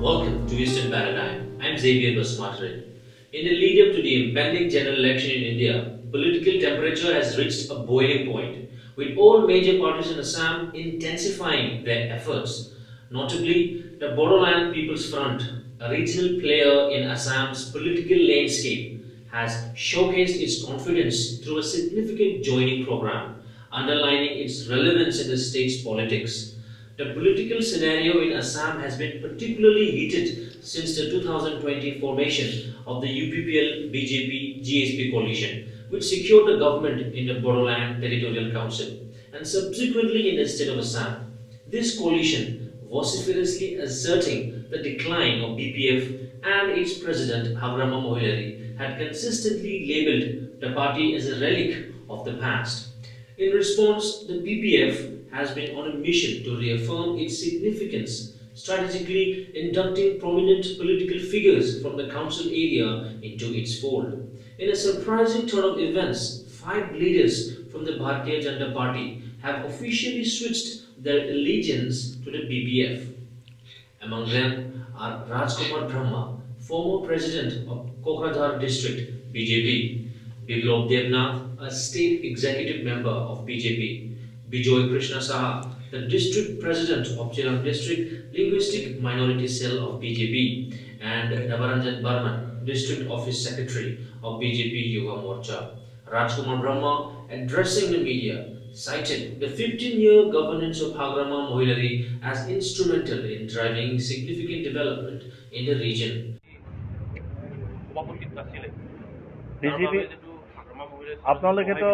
Welcome to Eastern Paradigm. I'm Xavier Basmatrid. In the lead up to the impending general election in India, political temperature has reached a boiling point, with all major parties in Assam intensifying their efforts. Notably, the Bodoland People's Front, a regional player in Assam's political landscape, has showcased its confidence through a significant joining program, underlining its relevance in the state's politics. The political scenario in Assam has been particularly heated since the 2020 formation of the UPPL BJP GSP coalition, which secured the government in the Bodoland Territorial Council and subsequently in the state of Assam. This coalition, vociferously asserting the decline of BPF and its president Hagrama Mohilary, had consistently labelled the party as a relic of the past. In response, the BPF has been on a mission to reaffirm its significance, strategically inducting prominent political figures from the council area into its fold. In a surprising turn of events, five leaders from the Bharatiya Janata Party have officially switched their allegiance to the BPF. Among them are Rajkumar Brahma, former president of Kokrajhar district BJP, Biplab Debnath, a state executive member of BJP, Bijoy Krishna Saha, the district president of Chirang district linguistic minority cell of BJP, and Nabaranjan Barman, district office secretary of BJP Yuva Morcha. Rajkumar Brahma, addressing the media, cited the 15-year governance of Hagrama Mohilary as instrumental in driving significant development in the region. BJP আপোনালোকেতো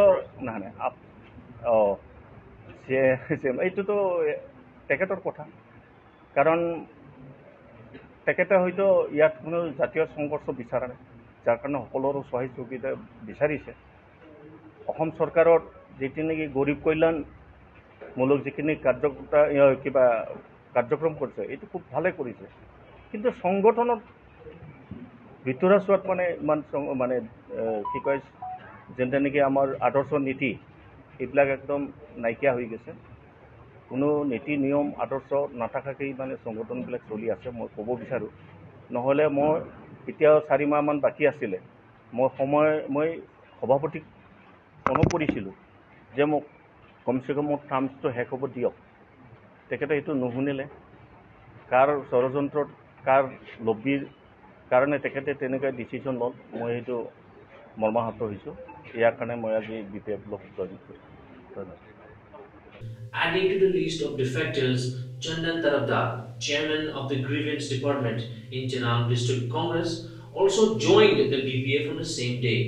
নাই নাই অঁ এইটোতো তেখেতৰ কথা কাৰণ তেখেতে হয়তো ইয়াত কোনো জাতীয় সংঘৰ্ষ বিচৰা নাই যাৰ কাৰণে সকলোৰে সহযোগিতা বিচাৰিছে অসম চৰকাৰৰ যিটো নেকি গৰীব কল্যাণমূলক যিখিনি কিবা কাৰ্যক্ৰম কৰিছে এইটো খুব ভালে কৰিছে কিন্তু সংগঠনত ভিতৰা চোৱাত মানে ইমান মানে কি কয় যেনে নেকি আমাৰ আদৰ্শ নীতি এইবিলাক একদম নাইকিয়া হৈ গৈছে কোনো নীতি নিয়ম আদৰ্শ নাথাকাকেই মানে সংগঠনবিলাক চলি আছে মই ক'ব বিচাৰোঁ নহ'লে মই এতিয়াও 4 মাহমান বাকী আছিলে মই সভাপতিক অনুৰোধ কৰিছিলোঁ যে মোক কমচে কম মোৰ টাৰ্মছটো শেষ হ'ব দিয়ক তেখেতে এইটো নুশুনিলে কাৰ ষড়যন্ত্ৰত কাৰ লবিৰ কাৰণে তেখেতে তেনেকৈ ডিচিশ্যন ল'ল মই সেইটো মৰ্মাহত হৈছোঁ ইয়াৰ কাৰণে মই আজি BPF জইন কৰিছোঁ ধন্যবাদ Adding to the list of defectors, Chandan Tarapdar, chairman of the Grievance Department in Chirang District Congress, also joined the BPF on the same day,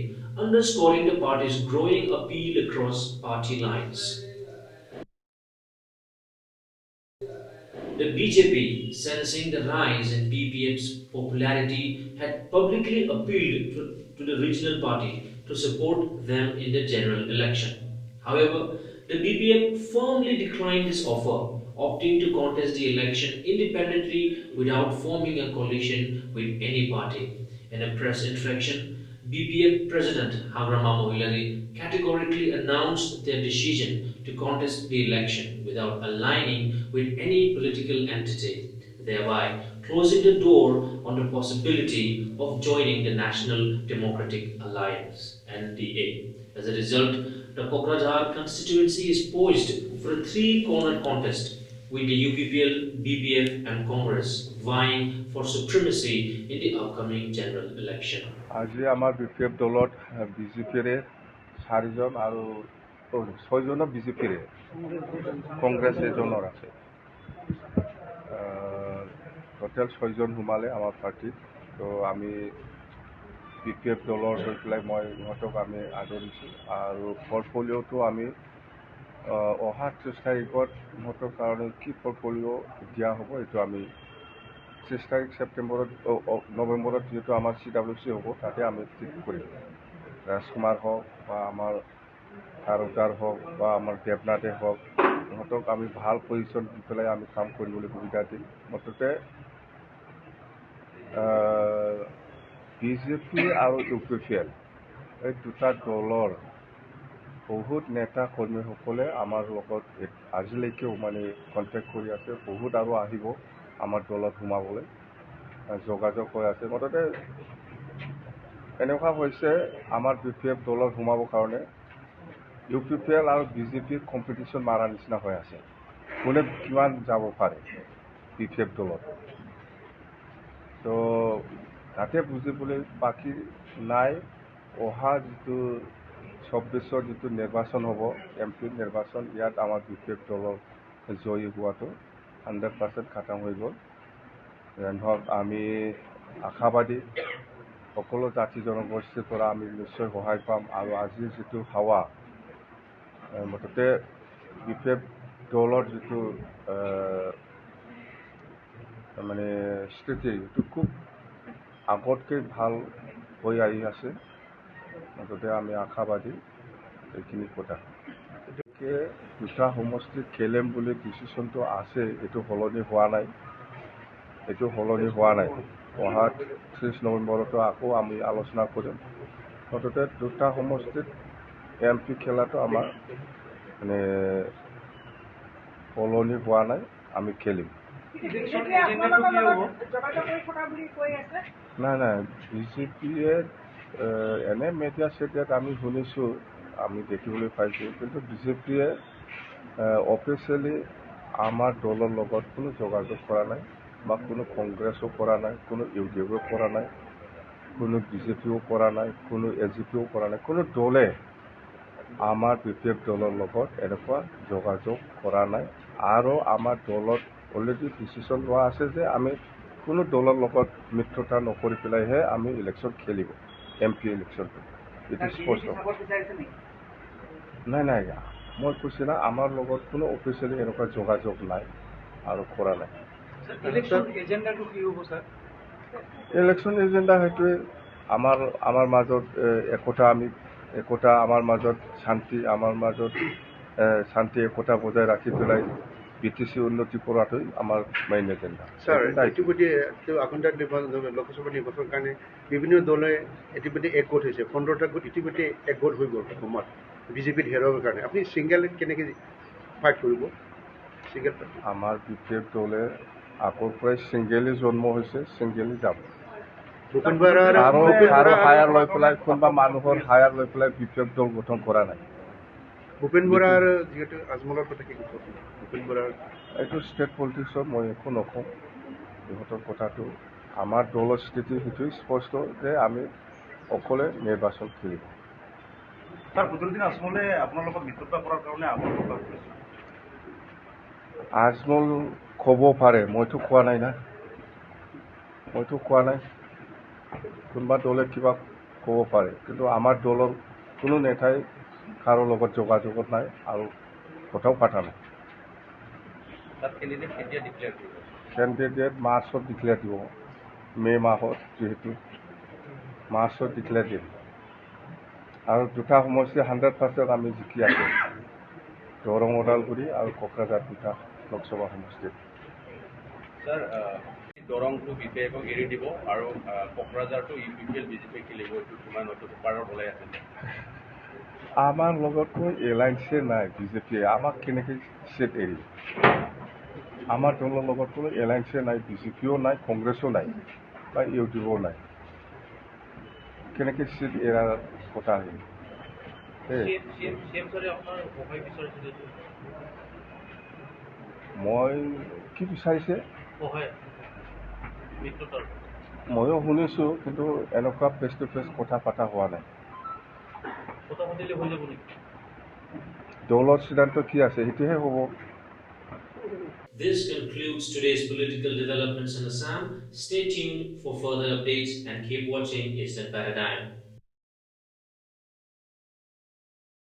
underscoring the party's growing appeal across party lines. The BJP, sensing the rise in BPF's popularity, had publicly appealed to the regional party to support them in the general election. However, the BPF firmly declined this offer, opting to contest the election independently without forming a coalition with any party. In a press interaction, BPF President Hagrama Mohilary categorically announced their decision to contest the election without aligning with any political entity, thereby closing the door on the possibility of joining the National Democratic Alliance (NDA). As a result, the Kokrajhar constituency is poised for a three-cornered contest with the UPPL, BPF, and Congress vying for supremacy in the upcoming general election. আজি আমাৰ BPF দলত BJPৰে 4জন আৰু 6জন BJPৰে কংগ্ৰেছ এজনৰ আছে total 6জন সোমালে আমাৰ পাৰ্টিত তো আমি BPF দলৰ হৈ পেলাই মই ইহঁতক আমি আদৰিছোঁ আৰু পৰ্টফলিঅ'টো আমি অহা 30 তাৰিখত ইহঁতৰ কাৰণে কি পৰ্টফলিঅ' দিয়া হ'ব এইটো আমি 30 তাৰিখ নৱেম্বৰত যেহেতু আমাৰ CWC হ'ব তাতে আমি ঠিক কৰিম ৰাজকুমাৰ হওক বা আমাৰ তাৰকদাৰ হওক বা আমাৰ দেৱনাথে হওক ইহঁতক আমি ভাল পজিশ্যন দি পেলাই আমি কাম কৰিবলৈ সুবিধা দিম মুঠতে BJP আৰু UPPL এই দুটা দলৰ বহুত নেতা কৰ্মীসকলে আমাৰ লগত আজিলৈকেও মানে কণ্টেক্ট কৰি আছে বহুত আৰু আহিব আমাৰ দলত সোমাবলৈ যোগাযোগ হৈ আছে। মুঠতে এনেকুৱা হৈছে আমাৰ BPF দলত সোমাবৰ কাৰণে UPPL আৰু BJPৰ কম্পিটিশ্যন মাৰাৰ নিচিনা হৈ আছে। কোনে কিমান যাব পাৰে BPF দলত। তো তাতে বুজিবলৈ বাকী নাই। অহা যিটো 26ৰ যিটো নিৰ্বাচন হ'ব MP নিৰ্বাচন, ইয়াত আমাৰ BPF দলৰ জয়ী হোৱাটো 100% খাটাং হৈ গ'ল। ধৰক আমি আশাবাদী সকলো জাতি জনগোষ্ঠীৰ পৰা আমি নিশ্চয় সহায় পাম। আৰু আজিৰ যিটো হাৱা, মুঠতে BPF দলৰ যিটো মানে স্থিতি, এইটো খুব আগতকৈ ভাল হৈ আহি আছে। মুঠতে আমি আশাবাদী এইখিনি কথা। গতিকে দুটা সমষ্টিত খেলিম বুলি ডিচিশ্যনটো আছে, এইটো সলনি হোৱা নাই। অহা 30 নৱেম্বৰতো আকৌ আমি আলোচনা কৰিম। মুঠতে দুটা সমষ্টিত MP খেলাটো আমাৰ মানে সলনি হোৱা নাই, আমি খেলিম। নাই BJPয়ে এনে মিডিয়া চেডিয়াত আমি শুনিছোঁ, আমি দেখিবলৈ পাইছোঁ, কিন্তু BJPয়ে অফিচিয়েলি আমাৰ দলৰ লগত কোনো যোগাযোগ কৰা নাই, বা কোনো কংগ্ৰেছো কৰা নাই, কোনো UDFও কৰা নাই, কোনো BJPও কৰা নাই, কোনো AGPও কৰা নাই। কোনো দলে আমাৰ BPF দলৰ লগত এনেকুৱা যোগাযোগ কৰা নাই। আৰু আমাৰ দলত অলৰেডি ডিচিশ্যন লোৱা আছে যে আমি কোনো দলৰ লগত মিত্ৰতা নকৰি পেলাইহে আমি ইলেকশ্যন খেলিব, MP ইলেকশ্যনটো। এইটো স্পষ্ট। নাই মই কৈছোঁ না, আমাৰ লগত কোনো অফিচিয়েলি এনেকুৱা যোগাযোগ নাই আৰু কৰা নাই। ইলেকশ্যন এজেণ্ডাটো কি হ'ব ছাৰ? ইলেকশ্যন এজেণ্ডা সেইটোৱে আমাৰ মাজত একতা, আমাৰ মাজত শান্তি, আমাৰ মাজত শান্তি একতা বজাই ৰাখি পেলাই BTC উন্নতি কৰাটোই আমাৰ মেইন এজেণ্ডা। স্যার, ইতিমধ্যে আগন্তুক লোকসভা নির্বাচনের কারণে বিভিন্ন দলে ইতিমধ্যে একগোট হয়েছে। 15টা গোট ইতিমধ্যে একগোট হয়ে গেল অসমত BJPত হেরানোর কারণে। আপনি সিঙ্গেল কেনেকৈ ফাইট কৰিব? সিঙ্গেল আমাৰ BPF দলে আগৰ পৰাই ছিংগেলি জন্ম হৈছে, ছিংগেলি যাব। আৰু হায়াৰ লৈ পেলাই কোনোবা মানুহৰ হায়াৰ লৈ পেলাই BPF দল গঠন কৰা নাই। ভূপেন বৰাৰ যিহেতু আজমলৰ কথা কি ক'ব? ভূপেন বৰাৰ এইটো ষ্টেট পলিটিক্সত মই একো নকওঁ। ইহঁতৰ কথাটো আমাৰ দলৰ স্থিতি সেইটোৱেই স্পষ্ট যে আমি অকলে নিৰ্বাচন খেলিব। ছাৰ, বদৰুদ্দিন আজমলে আপোনাৰ লগত মিত্ৰতা কৰাৰ কাৰণে আগ্ৰহ প্ৰকাশ কৰিছে। আজমল ক'ব পাৰে, মইতো কোৱা নাই না। কোনোবা দলে কিবা ক'ব পাৰে, কিন্তু আমাৰ দলৰ কোনো নেতাই কাৰো লগত যোগাযোগত নাই আৰু কথাও পতা নাই। কেণ্ডিডেট মাৰ্চত ডিক্লেয়াৰ দিব, মে' মাহত, যিহেতু মাৰ্চত ডিক্লেয়াৰ দিম। আৰু দুটা সমষ্টি 100% আমি জিকি আছোঁ, দৰং ওদালগুৰি আৰু কোকৰাঝাৰ দুটা লোকসভা সমষ্টিত। ছাৰ, দৰংটো BPFক এৰি দিব আৰু কোকৰাঝাৰটো UPPL BJP খেলিব, এইটো কিমান পাৰৰ ওলাই আছে? আমাৰ লগত কোনো এলায়েন্সে নাই BJPয়ে, আমাক কেনেকৈ চিট এৰিব? আমাৰ দলৰ লগত কোনো এলায়েন্সে নাই, BJPও নাই, কংগ্ৰেছো নাই, বা UDFও নাই। কেনেকৈ চিট এৰাৰ কথা আহিব? মই কি বিচাৰিছে ময়ো শুনিছোঁ, কিন্তু এনেকুৱা ফেচ টু ফেচ কথা পতা হোৱা নাই। দলৰ সিদ্ধান্ত কি আছে সেইটোহে হ'ব। This concludes today's political developments in Assam. Stay tuned for further updates and keep watching Eastern Paradigm.